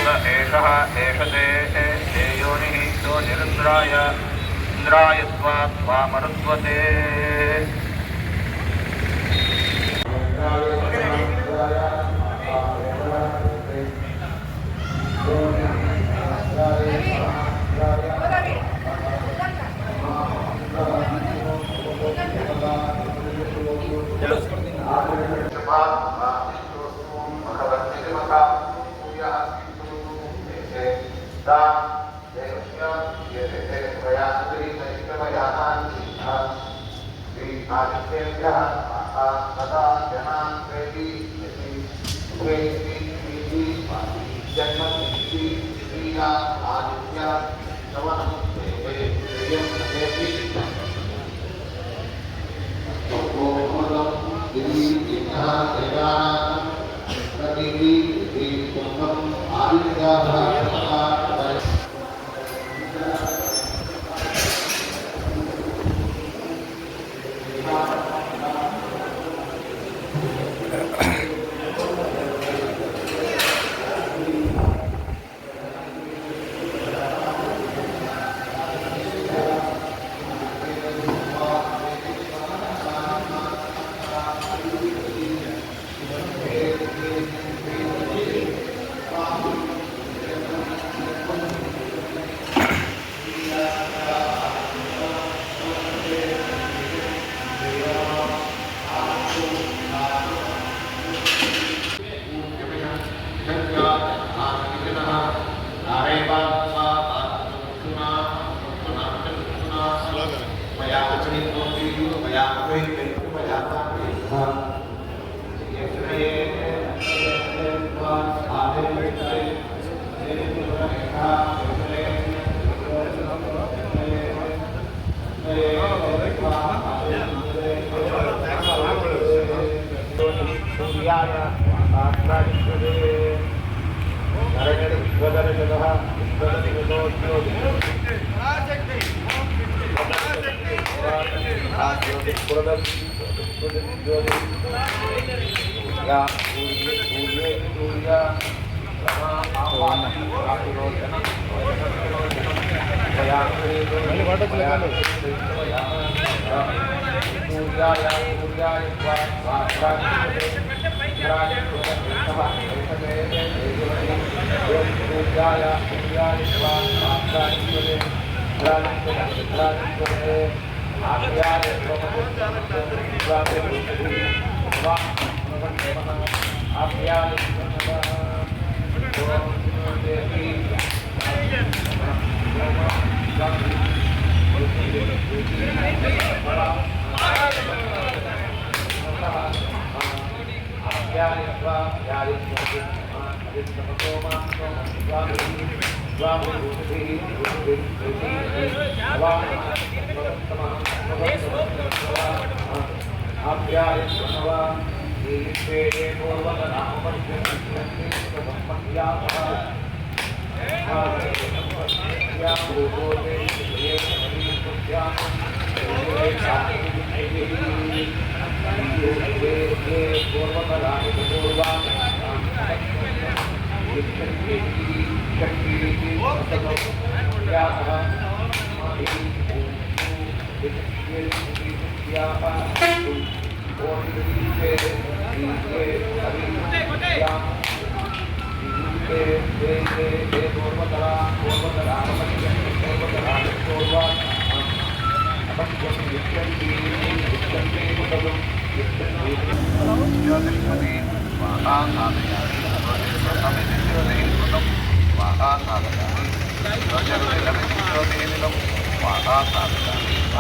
एषः एषते योनिः योनिरिन्द्राय इन्द्राय स्वामरुत्वते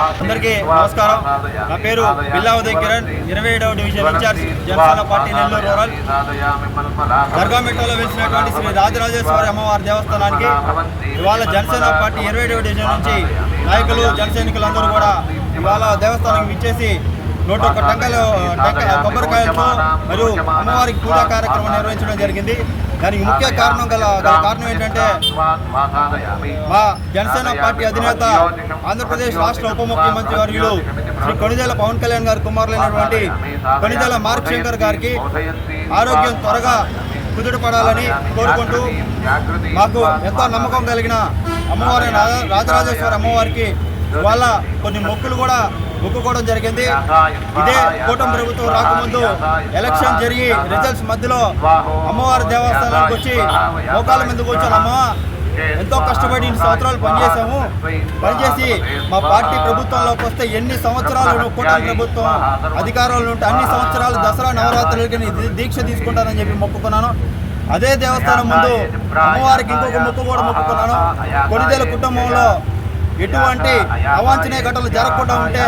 అందరికీ నమస్కారం. నా పేరు బిల్లా ఉదయ్ కిరణ్, 27వ division incharge Janasena party Nellore rural. దర్గామిట్టలో వెలిసినటువంటి శ్రీ రాజరాజేశ్వరి అమ్మవారి దేవస్థానానికి ఇవాళ జనసేన పార్టీ 27వ డివిజన్ నుంచి నాయకులు జనసైనికులందరూ కూడా ఇవాళ దేవస్థానానికి విచ్చేసి 101 టెంకాయలు కొబ్బరికాయలతో మరియు అమ్మవారికి పూజా కార్యక్రమం నిర్వహించడం జరిగింది. దానికి ముఖ్య కారణం గల కారణం ఏంటంటే మా జనసేన పార్టీ అధినేత ఆంధ్రప్రదేశ్ రాష్ట్ర ఉప ముఖ్యమంత్రి వర్యులు శ్రీ కొణిదెల పవన్ కళ్యాణ్ గారి కుమారులైనటువంటి కొణిదెల మార్క్ శంకర్ గారికి ఆరోగ్యం త్వరగా కుదుట పడాలని కోరుకుంటూ మాకు ఎంతో నమ్మకం కలిగిన అమ్మవారి రాజరాజేశ్వరి అమ్మవారికి ఇవాళ కొన్ని మొక్కులు కూడా మొక్కుకోవడం జరిగింది. ఇదే కూటమి ప్రభుత్వం రాకముందు ఎలక్షన్ జరిగి రిజల్ట్స్ మధ్యలో అమ్మవారి దేవస్థానానికి వచ్చి మోకాల మీద కూర్చొని అమ్మ ఎంతో కష్టపడి 2 సంవత్సరాలు పనిచేసి మా పార్టీ ప్రభుత్వంలోకి వస్తే ఎన్ని సంవత్సరాలు కూటమి ప్రభుత్వం అధికారంలో ఉంటే అన్ని సంవత్సరాలు దసరా నవరాత్రులకి దీక్ష తీసుకుంటానని చెప్పి మొక్కుకున్నాను. అదే దేవస్థానం ముందు అమ్మవారికి ఇంకొక మొక్కు కూడా మొక్కుకున్నాను. కొనిదేల కుటుంబంలో ఎటువంటి అవాంఛనీయ ఘటనలు జరగకుండా ఉంటే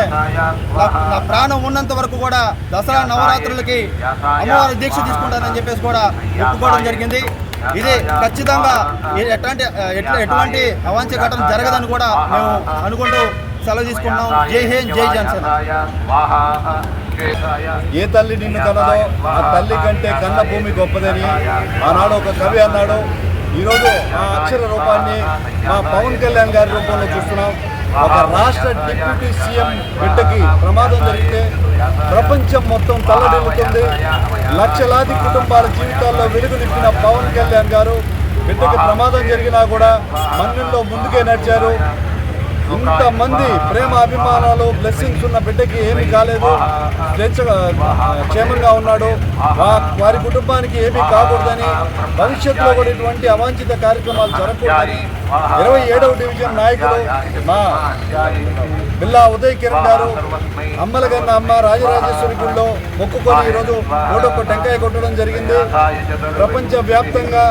నా ప్రాణం ఉన్నంత వరకు కూడా దసరా నవరాత్రులకి అమ్మవారి దీక్ష తీసుకుంటానని చెప్పేసి కూడా ఒప్పుకోవడం జరిగింది. ఇది ఖచ్చితంగా ఎటువంటి అవాంఛనీయ ఘటన జరగదని కూడా మేము అనుకుంటూ సెలవు తీసుకుంటాం. జై హింద్, జై జనసేన. ఏ తల్లి నిన్ను కన్నదో ఆ తల్లి కంటే కన్న భూమి గొప్పదని ఆనాడు ఒక కవి అన్నాడు. ఈరోజు ఆ అక్షర రూపాన్ని మా పవన్ కళ్యాణ్ గారి రూపంలో చూస్తున్నాం. ఒక రాష్ట్ర డిప్యూటీ సీఎం బిడ్డకి ప్రమాదం జరిగితే ప్రపంచం మొత్తం తల్లడిల్లుతుంది. లక్షలాది కుటుంబాల జీవితాల్లో వెలుగు నింపిన పవన్ కళ్యాణ్ గారు బిడ్డకి ప్రమాదం జరిగినా కూడా మన్నుల్లో ముందుకే నడిచారు. ఇంతమంది ప్రేమ అభిమానాలు బ్లెస్సింగ్స్ ఉన్న బిడ్డకి ఏమీ కాలేదు, క్షేమంగా ఉన్నాడు. వారి కుటుంబానికి ఏమీ కాకూడదని, భవిష్యత్తులో కూడా ఇటువంటి అవాంఛిత కార్యక్రమాలు జరగకూడదని 27వ డివిజన్ నాయకులు మా బిల్లా ఉదయ్ కిరణ్ గారు అమ్మలగన్న అమ్మ రాజరాజేశ్వరి గుడిలో మొక్కుకొని ఈరోజు ఒకటొక్క టెంకాయ కొట్టడం జరిగింది. ప్రపంచ వ్యాప్తంగా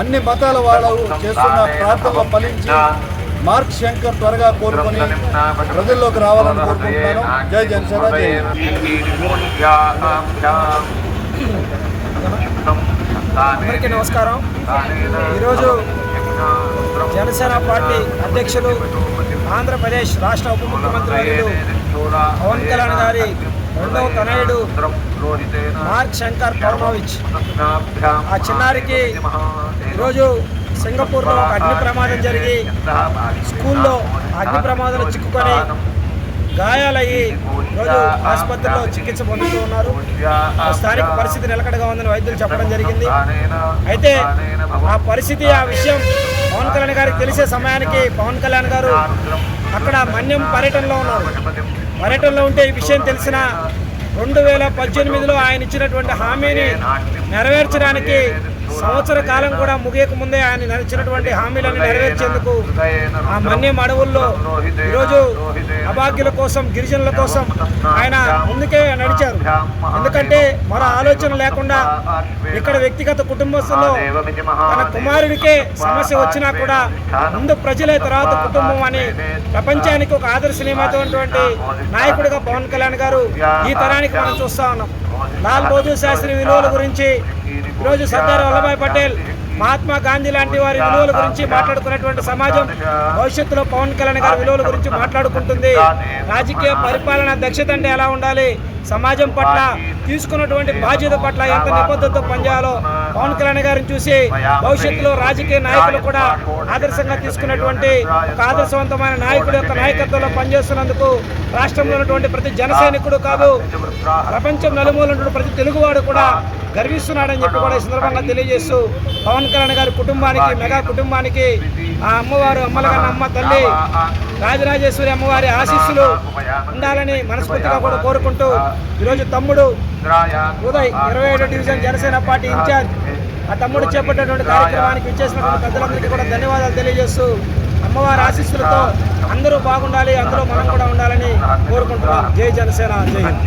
అన్ని మతాల వాళ్ళు చేస్తున్న ప్రార్థనలు ఫలించి మార్క్ శంకర్ త్వరగా కోరుకొని ప్రజల్లోకి రావాలని కోరుకుంటున్నాను. జై జనసేన, జై అందరికీ నమస్కారం. ఈరోజు జనసేన పార్టీ అధ్యక్షులు ఆంధ్రప్రదేశ్ రాష్ట్ర ఉప ముఖ్యమంత్రి పవన్ కళ్యాణ్ గారి 2వ తనయుడు మార్క్ శంకర్ పరమోవిచ్, ఆ చిన్నారికి ఈరోజు సింగపూర్లో ఒక అగ్ని ప్రమాదం జరిగి స్కూల్లో అగ్ని ప్రమాదంలో చిక్కుకొని గాయాలయ్యి ఈరోజు ఆసుపత్రిలో చికిత్స పొందుతూ ఉన్నారు. స్థానిక పరిస్థితి నిలకడగా ఉందని వైద్యులు చెప్పడం జరిగింది. అయితే ఆ పరిస్థితి, ఆ విషయం పవన్ కళ్యాణ్ గారికి తెలిసే సమయానికి పవన్ కళ్యాణ్ గారు అక్కడ మన్యం పర్యటనలో ఉన్నారు. పర్యటనలో ఉంటే ఈ విషయం తెలిసిన 2018లో ఆయన ఇచ్చినటువంటి హామీని నెరవేర్చడానికి సంవత్సర కాలం కూడా ముగియక ముందే ఆయన ఇచ్చినటువంటి హామీలను నెరవేర్చేందుకు ఆ మన్యం అడవుల్లో ఈరోజు అభాగ్యుల కోసం, గిరిజనుల కోసం ఆయన ముందుకే నడిచారు. ఎందుకంటే మరో ఆలోచన లేకుండా ఇక్కడ వ్యక్తిగత కుటుంబస్తుల్లో తన కుమారుడికే సమస్య వచ్చినా కూడా ముందు ప్రజలే తర్వాత కుటుంబం అని ప్రపంచానికి ఒక ఆదర్శనీయమైనటువంటి నాయకుడిగా పవన్ కళ్యాణ్ గారు ఈ తరానికి మనం చూస్తా ఉన్నాం. లాల్ బహదూర్ శాస్త్రి విలువల గురించి, ఈరోజు సర్దార్ వల్లభాయ్ పటేల్, మహాత్మా గాంధీ లాంటి వారి విలువల గురించి మాట్లాడుకున్నటువంటి సమాజం భవిష్యత్తులో పవన్ కళ్యాణ్ గారి విలువల గురించి మాట్లాడుకుంటుంది. రాజకీయ పరిపాలన దక్షత అంటే ఎలా ఉండాలి, సమాజం పట్ల తీసుకున్నటువంటి బాధ్యత పట్ల ఎంత నిబద్ధతతో పనిచేయాలో పవన్ కళ్యాణ్ గారిని చూసి భవిష్యత్తులో రాజకీయ నాయకులు కూడా ఆదర్శంగా తీసుకున్నటువంటి ఒక ఆదర్శవంతమైన నాయకుడి యొక్క నాయకత్వంలో పనిచేస్తున్నందుకు రాష్ట్రంలో ఉన్నటువంటి ప్రతి జన సైనికుడు కాదు, ప్రపంచం నలుమూల ఉన్నటువంటి ప్రతి తెలుగువాడు కూడా గర్విస్తున్నాడని చెప్పి కూడా ఈ సందర్భంగా తెలియజేస్తూ పవన్ కళ్యాణ్ గారి కుటుంబానికి, మెగా కుటుంబానికి ఆ అమ్మవారు, అమ్మలగన్న అమ్మ తల్లి రాజరాజేశ్వరి అమ్మవారి ఆశీస్సులు ఉండాలని మనస్ఫూర్తిగా కూడా కోరుకుంటూ ఈరోజు తమ్ముడు ఉదయ్ 27వ డివిజన్ జనసేన పార్టీ ఇన్ఛార్జ్, ఆ తమ్ముడు చేపట్టేటువంటి కార్యక్రమానికి ఇచ్చేసినటువంటి పెద్దలందరికీ కూడా ధన్యవాదాలు తెలియజేస్తూ అమ్మవారి ఆశీస్సులతో అందరూ బాగుండాలి, అందులో మనం కూడా ఉండాలని కోరుకుంటున్నాం. జై జనసేన, జై హింద్.